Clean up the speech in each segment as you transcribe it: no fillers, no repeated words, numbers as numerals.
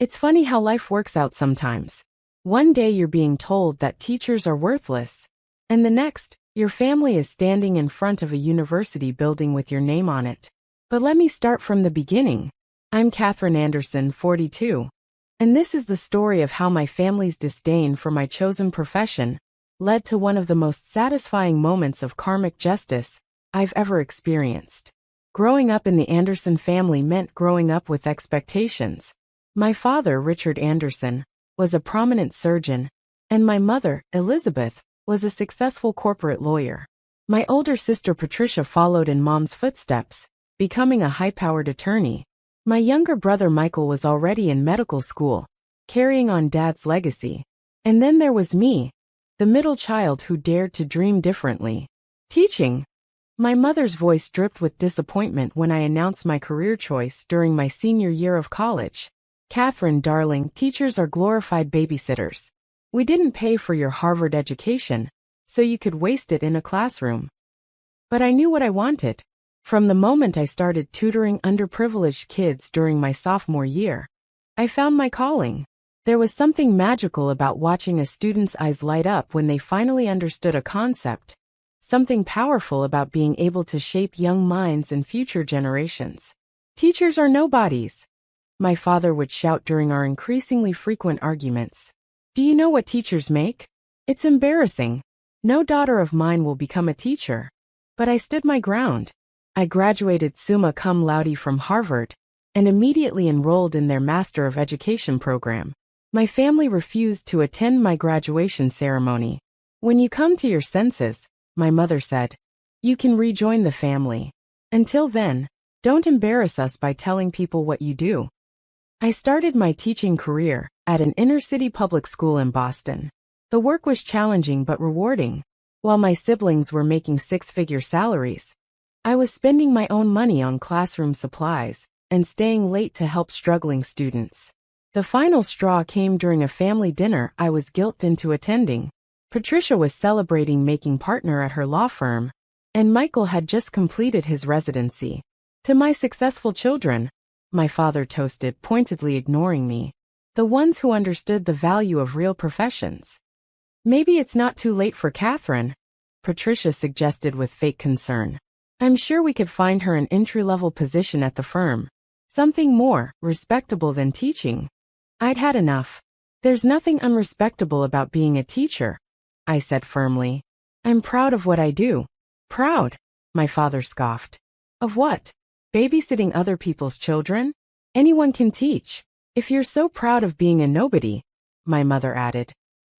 It's funny how life works out sometimes. One day you're being told that teachers are worthless, and the next, your family is standing in front of a university building with your name on it. But let me start from the beginning. I'm Catherine Anderson, 42, and this is the story of how my family's disdain for my chosen profession led to one of the most satisfying moments of karmic justice I've ever experienced. Growing up in the Anderson family meant growing up with expectations. My father, Richard Anderson, was a prominent surgeon, and my mother, Elizabeth, was a successful corporate lawyer. My older sister Patricia followed in Mom's footsteps, becoming a high-powered attorney. My younger brother Michael was already in medical school, carrying on Dad's legacy. And then there was me, the middle child who dared to dream differently. Teaching. My mother's voice dripped with disappointment when I announced my career choice during my senior year of college. Catherine, darling, teachers are glorified babysitters. We didn't pay for your Harvard education, so you could waste it in a classroom. But I knew what I wanted. From the moment I started tutoring underprivileged kids during my sophomore year, I found my calling. There was something magical about watching a student's eyes light up when they finally understood a concept. Something powerful about being able to shape young minds and future generations. Teachers are nobodies, my father would shout during our increasingly frequent arguments. Do you know what teachers make? It's embarrassing. No daughter of mine will become a teacher. But I stood my ground. I graduated summa cum laude from Harvard and immediately enrolled in their Master of Education program. My family refused to attend my graduation ceremony. When you come to your senses, my mother said, you can rejoin the family. Until then, don't embarrass us by telling people what you do. I started my teaching career at an inner-city public school in Boston. The work was challenging but rewarding. While my siblings were making six-figure salaries, I was spending my own money on classroom supplies and staying late to help struggling students. The final straw came during a family dinner I was guilted into attending. Patricia was celebrating making partner at her law firm, and Michael had just completed his residency. To my successful children, my father toasted, pointedly ignoring me. The ones who understood the value of real professions. Maybe it's not too late for Catherine, Patricia suggested with fake concern. I'm sure we could find her an entry-level position at the firm. Something more respectable than teaching. I'd had enough. There's nothing unrespectable about being a teacher, I said firmly. I'm proud of what I do. Proud? My father scoffed. Of what? Babysitting other people's children? Anyone can teach. If you're so proud of being a nobody, my mother added,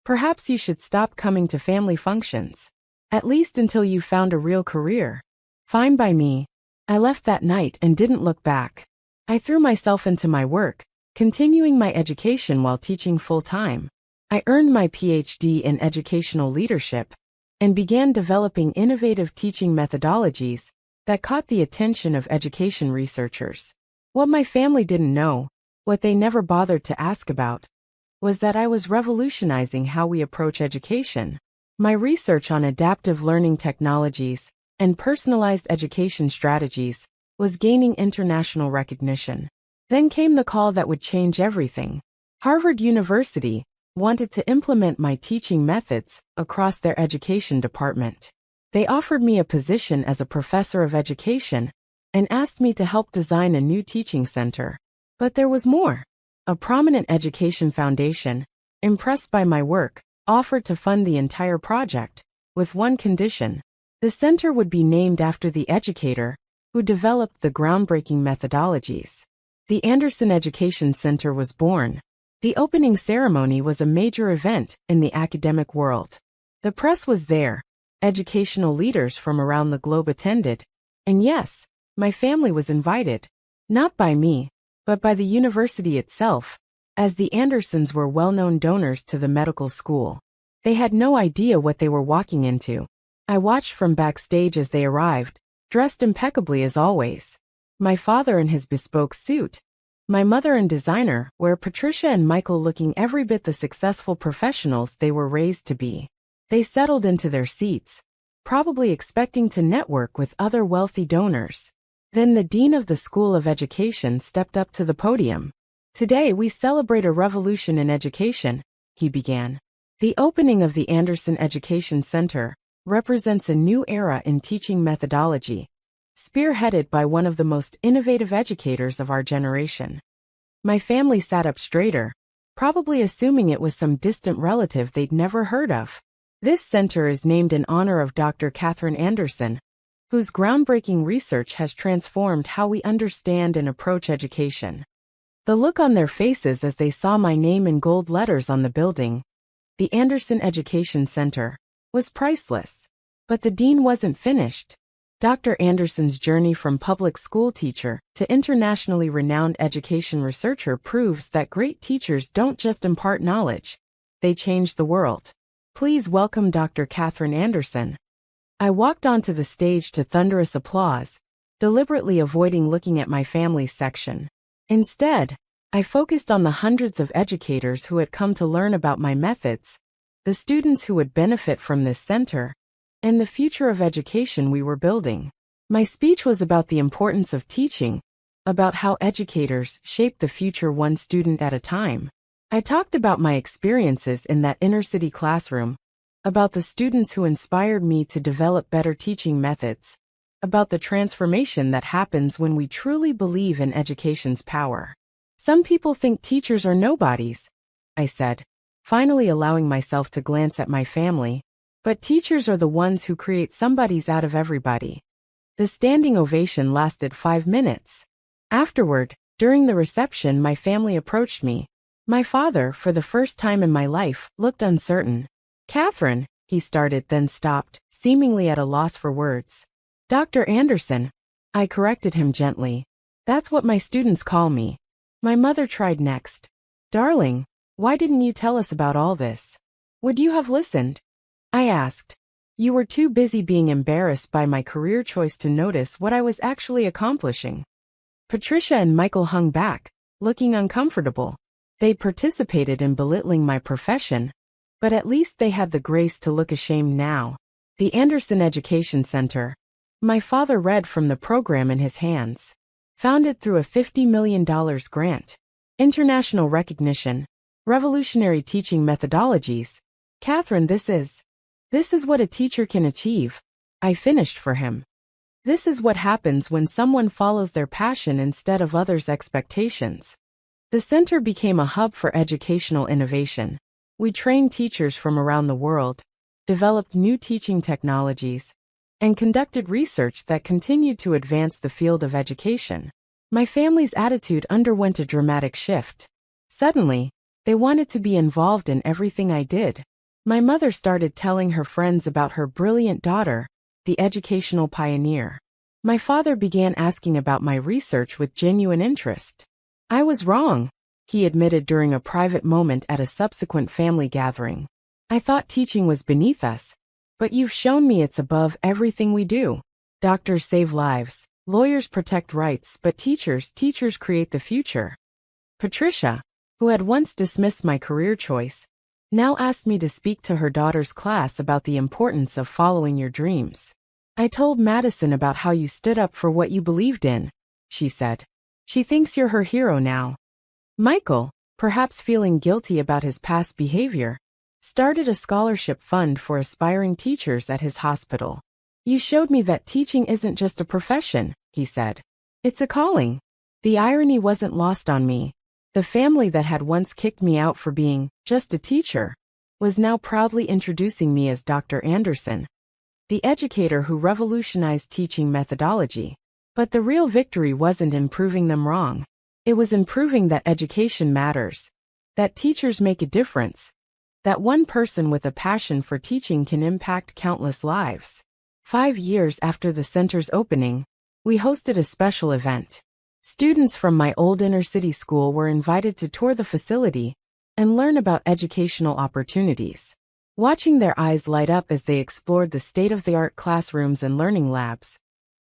perhaps you should stop coming to family functions. At least until you found a real career. Fine by me. I left that night and didn't look back. I threw myself into my work, continuing my education while teaching full-time. I earned my PhD in educational leadership and began developing innovative teaching methodologies that caught the attention of education researchers. What my family didn't know, what they never bothered to ask about, was that I was revolutionizing how we approach education. My research on adaptive learning technologies and personalized education strategies was gaining international recognition. Then came the call that would change everything. Harvard University wanted to implement my teaching methods across their education department. They offered me a position as a professor of education and asked me to help design a new teaching center. But there was more. A prominent education foundation, impressed by my work, offered to fund the entire project, with one condition. The center would be named after the educator who developed the groundbreaking methodologies. The Anderson Education Center was born. The opening ceremony was a major event in the academic world. The press was there. Educational leaders from around the globe attended. And yes, my family was invited. Not by me, but by the university itself, as the Andersons were well-known donors to the medical school. They had no idea what they were walking into. I watched from backstage as they arrived, dressed impeccably as always. My father in his bespoke suit, my mother in designer, where Patricia and Michael looking every bit the successful professionals they were raised to be. They settled into their seats, probably expecting to network with other wealthy donors. Then the dean of the School of Education stepped up to the podium. Today we celebrate a revolution in education, he began. The opening of the Anderson Education Center represents a new era in teaching methodology, spearheaded by one of the most innovative educators of our generation. My family sat up straighter, probably assuming it was some distant relative they'd never heard of. This center is named in honor of Dr. Catherine Anderson, whose groundbreaking research has transformed how we understand and approach education. The look on their faces as they saw my name in gold letters on the building, the Anderson Education Center, was priceless. But the dean wasn't finished. Dr. Anderson's journey from public school teacher to internationally renowned education researcher proves that great teachers don't just impart knowledge, they change the world. Please welcome Dr. Catherine Anderson. I walked onto the stage to thunderous applause, deliberately avoiding looking at my family's section. Instead, I focused on the hundreds of educators who had come to learn about my methods, the students who would benefit from this center, and the future of education we were building. My speech was about the importance of teaching, about how educators shape the future one student at a time. I talked about my experiences in that inner-city classroom, about the students who inspired me to develop better teaching methods, about the transformation that happens when we truly believe in education's power. Some people think teachers are nobodies, I said, finally allowing myself to glance at my family. But teachers are the ones who create somebodies out of everybody. The standing ovation lasted 5 minutes. Afterward, during the reception, my family approached me. My father, for the first time in my life, looked uncertain. "Catherine," he started, then stopped, seemingly at a loss for words. "Dr. Anderson," I corrected him gently. "That's what my students call me." My mother tried next. "Darling, why didn't you tell us about all this? Would you have listened?" I asked. "You were too busy being embarrassed by my career choice to notice what I was actually accomplishing." Patricia and Michael hung back, looking uncomfortable. They'd participated in belittling my profession, but at least they had the grace to look ashamed now. The Anderson Education Center. My father read from the program in his hands. Founded through a $50 million grant. International recognition. Revolutionary teaching methodologies. "Catherine, this is what a teacher can achieve," I finished for him. "This is what happens when someone follows their passion instead of others' expectations." The center became a hub for educational innovation. We trained teachers from around the world, developed new teaching technologies, and conducted research that continued to advance the field of education. My family's attitude underwent a dramatic shift. Suddenly, they wanted to be involved in everything I did. My mother started telling her friends about her brilliant daughter, the educational pioneer. My father began asking about my research with genuine interest. "I was wrong," he admitted during a private moment at a subsequent family gathering. "I thought teaching was beneath us, but you've shown me it's above everything we do. Doctors save lives, lawyers protect rights, but teachers create the future." Patricia, who had once dismissed my career choice, now asked me to speak to her daughter's class about the importance of following your dreams. "I told Madison about how you stood up for what you believed in," she said. "She thinks you're her hero now." Michael, perhaps feeling guilty about his past behavior, started a scholarship fund for aspiring teachers at his hospital. "You showed me that teaching isn't just a profession," he said. "It's a calling." The irony wasn't lost on me. The family that had once kicked me out for being just a teacher was now proudly introducing me as Dr. Anderson, the educator who revolutionized teaching methodology. But the real victory wasn't in proving them wrong. It was in proving that education matters, that teachers make a difference, that one person with a passion for teaching can impact countless lives. 5 years after the center's opening, we hosted a special event. Students from my old inner-city school were invited to tour the facility and learn about educational opportunities. Watching their eyes light up as they explored the state-of-the-art classrooms and learning labs,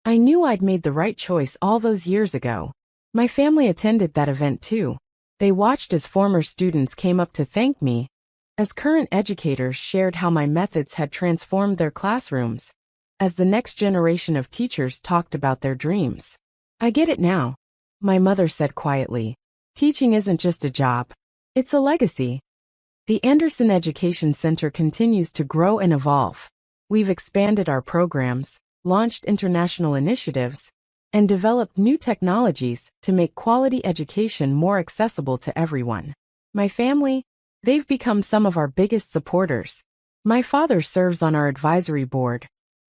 I knew I'd made the right choice all those years ago. My family attended that event too. They watched as former students came up to thank me, as current educators shared how my methods had transformed their classrooms, as the next generation of teachers talked about their dreams. "I get it now," my mother said quietly. Teaching isn't just a job. It's a legacy. The Anderson Education Center continues to grow and evolve. We've expanded our programs, launched international initiatives, and developed new technologies to make quality education more accessible to everyone. My family, they've become some of our biggest supporters. My father serves on our advisory board,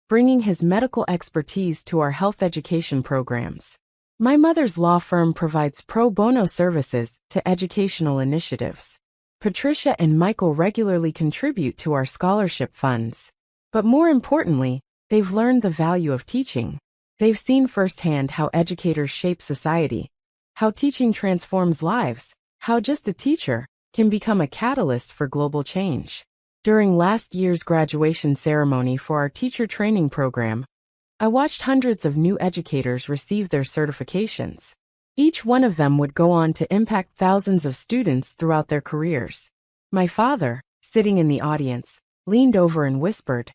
bringing his medical expertise to our health education programs. My mother's law firm provides pro bono services to educational initiatives. Patricia and Michael regularly contribute to our scholarship funds. But more importantly, they've learned the value of teaching. They've seen firsthand how educators shape society, how teaching transforms lives, how just a teacher can become a catalyst for global change. During last year's graduation ceremony for our teacher training program, I watched hundreds of new educators receive their certifications. Each one of them would go on to impact thousands of students throughout their careers. My father, sitting in the audience, leaned over and whispered,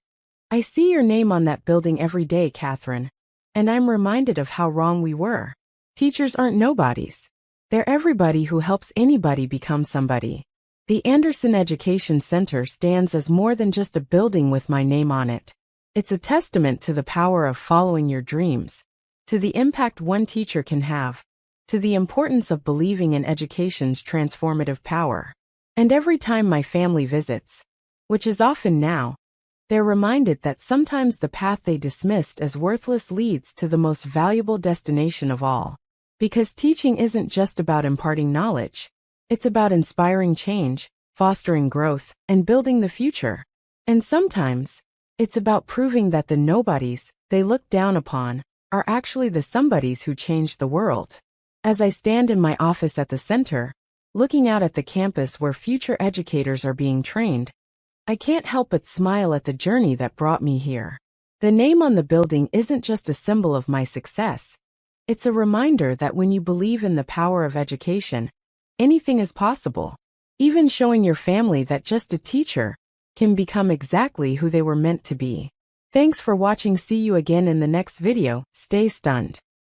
"I see your name on that building every day, Catherine, and I'm reminded of how wrong we were. Teachers aren't nobodies. They're everybody who helps anybody become somebody." The Anderson Education Center stands as more than just a building with my name on it. It's a testament to the power of following your dreams, to the impact one teacher can have, to the importance of believing in education's transformative power. And every time my family visits, which is often now, they're reminded that sometimes the path they dismissed as worthless leads to the most valuable destination of all. Because teaching isn't just about imparting knowledge. It's about inspiring change, fostering growth, and building the future. And sometimes, it's about proving that the nobodies they look down upon are actually the somebodies who changed the world. As I stand in my office at the center, looking out at the campus where future educators are being trained, I can't help but smile at the journey that brought me here. The name on the building isn't just a symbol of my success. It's a reminder that when you believe in the power of education, anything is possible. Even showing your family that just a teacher can become exactly who they were meant to be. Thanks for watching. See you again in the next video. Stay stunned.